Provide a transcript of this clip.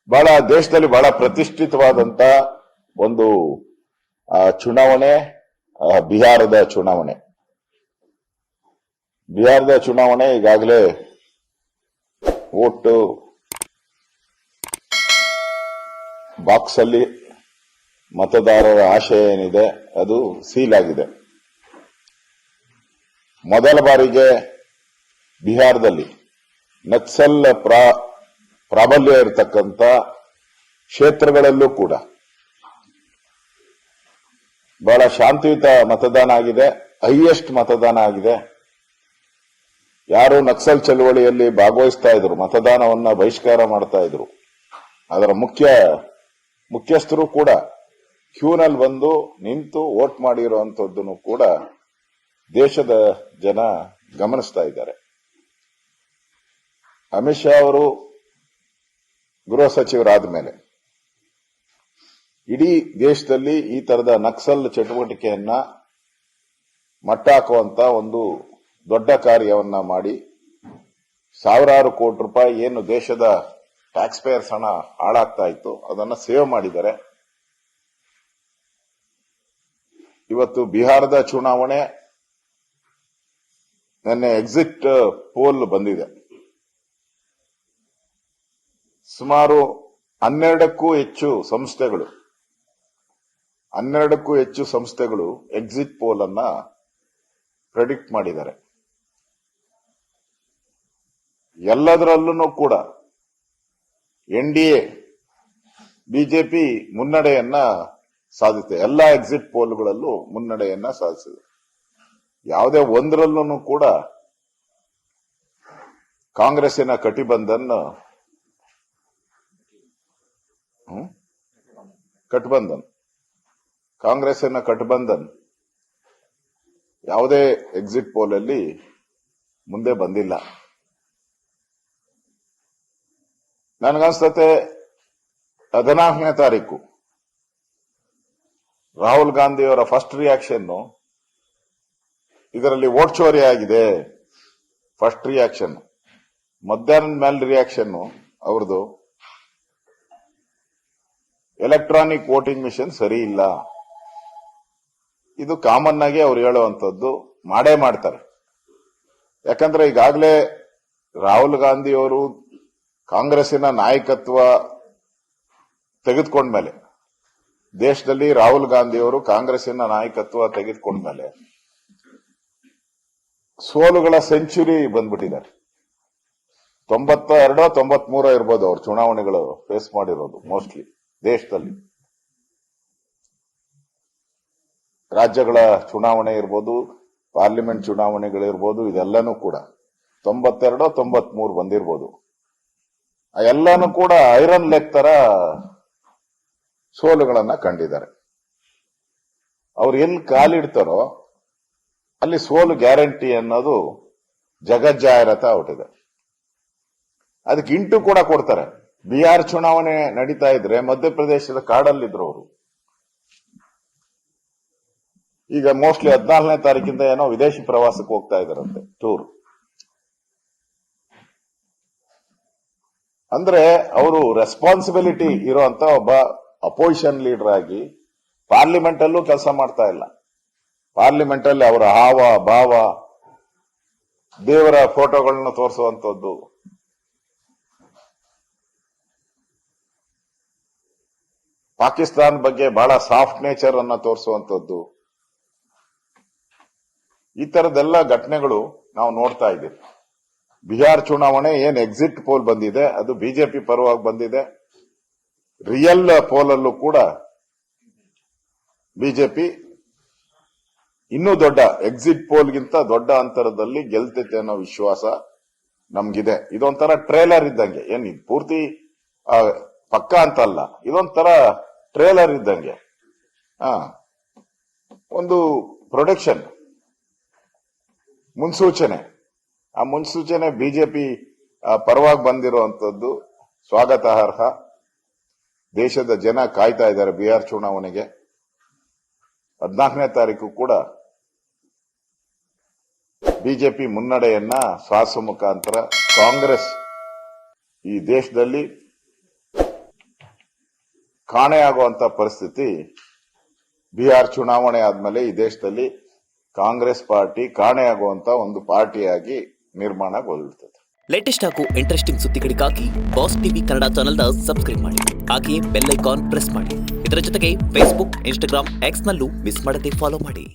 ಬಹಳ ದೇಶದಲ್ಲಿ ಬಹಳ ಪ್ರತಿಷ್ಠಿತವಾದಂತ ಒಂದು ಚುನಾವಣೆ ಬಿಹಾರದ ಚುನಾವಣೆ. ಬಿಹಾರದ ಚುನಾವಣೆ ಈಗಾಗಲೇ ವೋಟ್ ಬಾಕ್ಸ್ ಅಲ್ಲಿ ಮತದಾರರ ಆಶಯ ಏನಿದೆ ಅದು ಸೀಲ್ ಆಗಿದೆ. ಮೊದಲ ಬಾರಿಗೆ ಬಿಹಾರದಲ್ಲಿ ನಕ್ಸಲ್ ಪ್ರಾಬಲ್ಯ ಇರತಕ್ಕಂಥ ಕ್ಷೇತ್ರಗಳಲ್ಲೂ ಕೂಡ ಬಹಳ ಶಾಂತಿಯುತ ಮತದಾನ ಆಗಿದೆ. ಹೈಯೆಸ್ಟ್ ಮತದಾನ ಆಗಿದೆ. ಯಾರು ನಕ್ಸಲ್ ಚಳವಳಿಯಲ್ಲಿ ಭಾಗವಹಿಸ್ತಾ ಇದ್ರು, ಮತದಾನವನ್ನ ಬಹಿಷ್ಕಾರ ಮಾಡ್ತಾ ಇದ್ರು, ಅದರ ಮುಖ್ಯಸ್ಥರು ಕೂಡ ಕ್ಯೂನಲ್ಲಿ ಬಂದು ನಿಂತು ವೋಟ್ ಮಾಡಿರುವಂತದ್ದನ್ನು ಕೂಡ ದೇಶದ ಜನ ಗಮನಿಸ್ತಾ ಇದ್ದಾರೆ. ಅಮಿತ್ ಶಾ ಅವರು ಗೃಹ ಸಚಿವರಾದ ಮೇಲೆ ಇಡೀ ದೇಶದಲ್ಲಿ ಈ ತರದ ನಕ್ಸಲ್ ಚಟುವಟಿಕೆಯನ್ನ ಮಟ್ಟ ಹಾಕುವಂತ ಒಂದು ದೊಡ್ಡ ಕಾರ್ಯವನ್ನ ಮಾಡಿ ಸಾವಿರಾರು ಕೋಟಿ ರೂಪಾಯಿ ಏನು ದೇಶದ ಟ್ಯಾಕ್ಸ್ ಪೇಯರ್ಸ್ ಹಣ ಹಾಳಾಗ್ತಾ ಇತ್ತು ಅದನ್ನ ಸೇವ್ ಮಾಡಿದ್ದಾರೆ. ಇವತ್ತು ಬಿಹಾರದ ಚುನಾವಣೆ ನಿನ್ನೆ ಎಕ್ಸಿಟ್ ಪೋಲ್ ಬಂದಿದೆ. ಸುಮಾರು 12ಕ್ಕೂ ಹೆಚ್ಚು ಸಂಸ್ಥೆಗಳು ಎಕ್ಸಿಟ್ ಪೋಲ್ ಅನ್ನ ಪ್ರೆಡಿಕ್ಟ್ ಮಾಡಿದ್ದಾರೆ. ಎಲ್ಲದರಲ್ಲೂ ಕೂಡ ಎನ್ಡಿಎ ಬಿಜೆಪಿ ಮುನ್ನಡೆಯನ್ನ ಸಾಧಿಸಿದೆ. ಎಲ್ಲ ಎಕ್ಸಿಟ್ ಪೋಲ್ಗಳಲ್ಲೂ ಮುನ್ನಡೆಯನ್ನ ಸಾಧಿಸಿದೆ. ಯಾವುದೇ ಒಂದರಲ್ಲೂ ಕೂಡ ಕಾಂಗ್ರೆಸ್ಸಿನ ಕಟಿಬಂಧನ್ ಯಾವುದೇ ಎಕ್ಸಿಟ್ ಪೋಲ್ ಅಲ್ಲಿ ಮುಂದೆ ಬಂದಿಲ್ಲ. ನನಗನ್ಸ್ತತೆ 14ನೇ ತಾರೀಕು ರಾಹುಲ್ ಗಾಂಧಿ ಅವರ ಫಸ್ಟ್ ರಿಯಾಕ್ಷನ್ ಇದರಲ್ಲಿ ವೋಟ್ ಚೋರಿ ಆಗಿದೆ. First reaction. ಮಧ್ಯಾಹ್ನದ ಮೇಲೆ ರಿಯಾಕ್ಷನ್ ಅವ್ರದ್ದು ಎಲೆಕ್ಟ್ರಾನಿಕ್ ವೋಟಿಂಗ್ ಮಿಷನ್ ಸರಿ ಇಲ್ಲ. ಇದು ಕಾಮನ್ ಆಗಿ ಅವ್ರು ಹೇಳುವಂತದ್ದು ಮಾಡೇ ಮಾಡ್ತಾರೆ. ಯಾಕಂದ್ರೆ ಈಗಾಗಲೇ ರಾಹುಲ್ ಗಾಂಧಿ ಅವರು ಕಾಂಗ್ರೆಸ್ಸಿನ ನಾಯಕತ್ವ ತೆಗೆದುಕೊಂಡ್ಮೇಲೆ, ದೇಶದಲ್ಲಿ ರಾಹುಲ್ ಗಾಂಧಿ ಅವರು ಕಾಂಗ್ರೆಸ್ಸಿನ ನಾಯಕತ್ವ ತೆಗೆದುಕೊಂಡ್ಮೇಲೆ ಸೋಲುಗಳ ಸೆಂಚುರಿ ಬಂದ್ಬಿಟ್ಟಿದ್ದಾರೆ. 92 93 ಇರ್ಬೋದು ಅವ್ರು ಚುನಾವಣೆಗಳು ಫೇಸ್ ಮಾಡಿರೋದು. ಮೋಸ್ಟ್ಲಿ ದೇಶದಲ್ಲಿ ರಾಜ್ಯಗಳ ಚುನಾವಣೆ ಇರ್ಬೋದು, ಪಾರ್ಲಿಮೆಂಟ್ ಚುನಾವಣೆಗಳಿರ್ಬೋದು, ಇದೆಲ್ಲನೂ ಕೂಡ 92 93 ಬಂದಿರ್ಬೋದು. ಎಲ್ಲಾನು ಕೂಡ ಐರನ್ ಲೆಗ್ ತರ ಸೋಲುಗಳನ್ನ ಕಂಡಿದ್ದಾರೆ. ಅವ್ರು ಎಲ್ಲಿ ಕಾಲಿಡ್ತಾರೋ ಅಲ್ಲಿ ಸೋಲು ಗ್ಯಾರಂಟಿ ಅನ್ನೋದು ಜಗಜ್ಜಾಹಿರಾತ ಹೊಟ್ಟಿದೆ. ಅದಕ್ಕೆ ಇಂಟು ಕೂಡ ಕೊಡ್ತಾರೆ. ಬಿಹಾರ್ ಚುನಾವಣೆ ನಡೀತಾ ಇದ್ರೆ ಮಧ್ಯಪ್ರದೇಶದ ಕಾಡಲ್ಲಿದ್ರು ಅವರು. ಈಗ ಮೋಸ್ಟ್ಲಿ 14ನೇ ತಾರೀಕಿಂದ ಏನೋ ವಿದೇಶಿ ಪ್ರವಾಸಕ್ಕೆ ಹೋಗ್ತಾ ಇದಾರಂತೆ, ಟೂರ್. ಅಂದ್ರೆ ಅವರು ರೆಸ್ಪಾನ್ಸಿಬಿಲಿಟಿ ಇರುವಂತ ಒಬ್ಬ ಅಪೋಸಿಷನ್ ಲೀಡರ್ ಆಗಿ ಪಾರ್ಲಿಮೆಂಟ್ ಅಲ್ಲೂ ಕೆಲಸ ಮಾಡ್ತಾ ಇಲ್ಲ. ಪಾರ್ಲಿಮೆಂಟ್ ಅಲ್ಲಿ ಅವರ ಹಾವ ಭಾವ, ದೇವರ ಫೋಟೋಗಳನ್ನ ತೋರಿಸುವಂತದ್ದು, ಪಾಕಿಸ್ತಾನ ಬಗ್ಗೆ ಬಹಳ ಸಾಫ್ಟ್ ನೇಚರ್ ಅನ್ನ ತೋರಿಸುವಂತದ್ದು, ಈ ತರದೆಲ್ಲ ಘಟನೆಗಳು ನಾವು ನೋಡ್ತಾ ಇದ್ದೀವಿ. ಬಿಹಾರ್ ಚುನಾವಣೆ ಏನ್ ಎಕ್ಸಿಟ್ ಪೋಲ್ ಬಂದಿದೆ ಅದು ಬಿಜೆಪಿ ಪರವಾಗಿ ಬಂದಿದೆ. ರಿಯಲ್ ಪೋಲ್ ಅಲ್ಲೂ ಕೂಡ ಬಿಜೆಪಿ ಇನ್ನೂ ದೊಡ್ಡ ಎಕ್ಸಿಟ್ ಪೋಲ್ಗಿಂತ ದೊಡ್ಡ ಅಂತರದಲ್ಲಿ ಗೆಲ್ತೈತೆ ಅನ್ನೋ ವಿಶ್ವಾಸ ನಮ್ಗಿದೆ. ಇದೊಂಥರ ಟ್ರೇಲರ್ ಇದ್ದಂಗೆ. ಏನ್ ಇದು ಪೂರ್ತಿ ಪಕ್ಕ ಅಂತ ಅಲ್ಲ, ಇದೊಂಥರ ಟ್ರೇಲರ್ ಇದ್ದಂಗೆ. ಒಂದು ಪ್ರೊಡಕ್ಷನ್, ಮುನ್ಸೂಚನೆ. ಆ ಮುನ್ಸೂಚನೆ ಬಿಜೆಪಿ ಪರವಾಗಿ ಬಂದಿರುವಂತದ್ದು ಸ್ವಾಗತಾರ್ಹ. ದೇಶದ ಜನ ಕಾಯ್ತಾ ಇದ್ದಾರೆ ಬಿಹಾರ್ ಚುನಾವಣೆಗೆ. 14ನೇ ತಾರೀಕು ಕೂಡ ಬಿಜೆಪಿ ಮುನ್ನಡೆಯನ್ನ ಸಾಧಿಸುವ ಮುಖಾಂತರ ಕಾಂಗ್ರೆಸ್ ಈ ದೇಶದಲ್ಲಿ ಕಾಣೆಯಾಗುವಂತ ಪರಿಸ್ಥಿತಿ ಬಿಹಾರ್ ಚುನಾವಣೆ ಆದ್ಮೇಲೆ ಈ ದೇಶದಲ್ಲಿ ಕಾಂಗ್ರೆಸ್ ಪಾರ್ಟಿ ಕಾಣೆಯಾಗುವಂತ ಒಂದು ಪಾರ್ಟಿಯಾಗಿ ನಿರ್ಮಾಣಗೊಳ್ಳುತ್ತದೆ. ಲೇಟೆಸ್ಟ್ ಹಾಗೂ ಇಂಟ್ರೆಸ್ಟಿಂಗ್ ಸುದ್ದಿಗಳಿಗಾಗಿ ಬಾಸ್ ಟಿವಿ ಕನ್ನಡ ಚಾನೆಲ್ನ ಸಬ್ಸ್ಕ್ರೈಬ್ ಮಾಡಿ. ಹಾಗೆಯೇ ಬೆಲ್ ಐಕಾನ್ ಪ್ರೆಸ್ ಮಾಡಿ. ಇದರ ಜೊತೆಗೆ ಫೇಸ್ಬುಕ್, ಇನ್ಸ್ಟಾಗ್ರಾಮ್, ಎಕ್ಸ್ನಲ್ಲೂ ಮಿಸ್ ಮಾಡದೆ ಫಾಲೋ ಮಾಡಿ.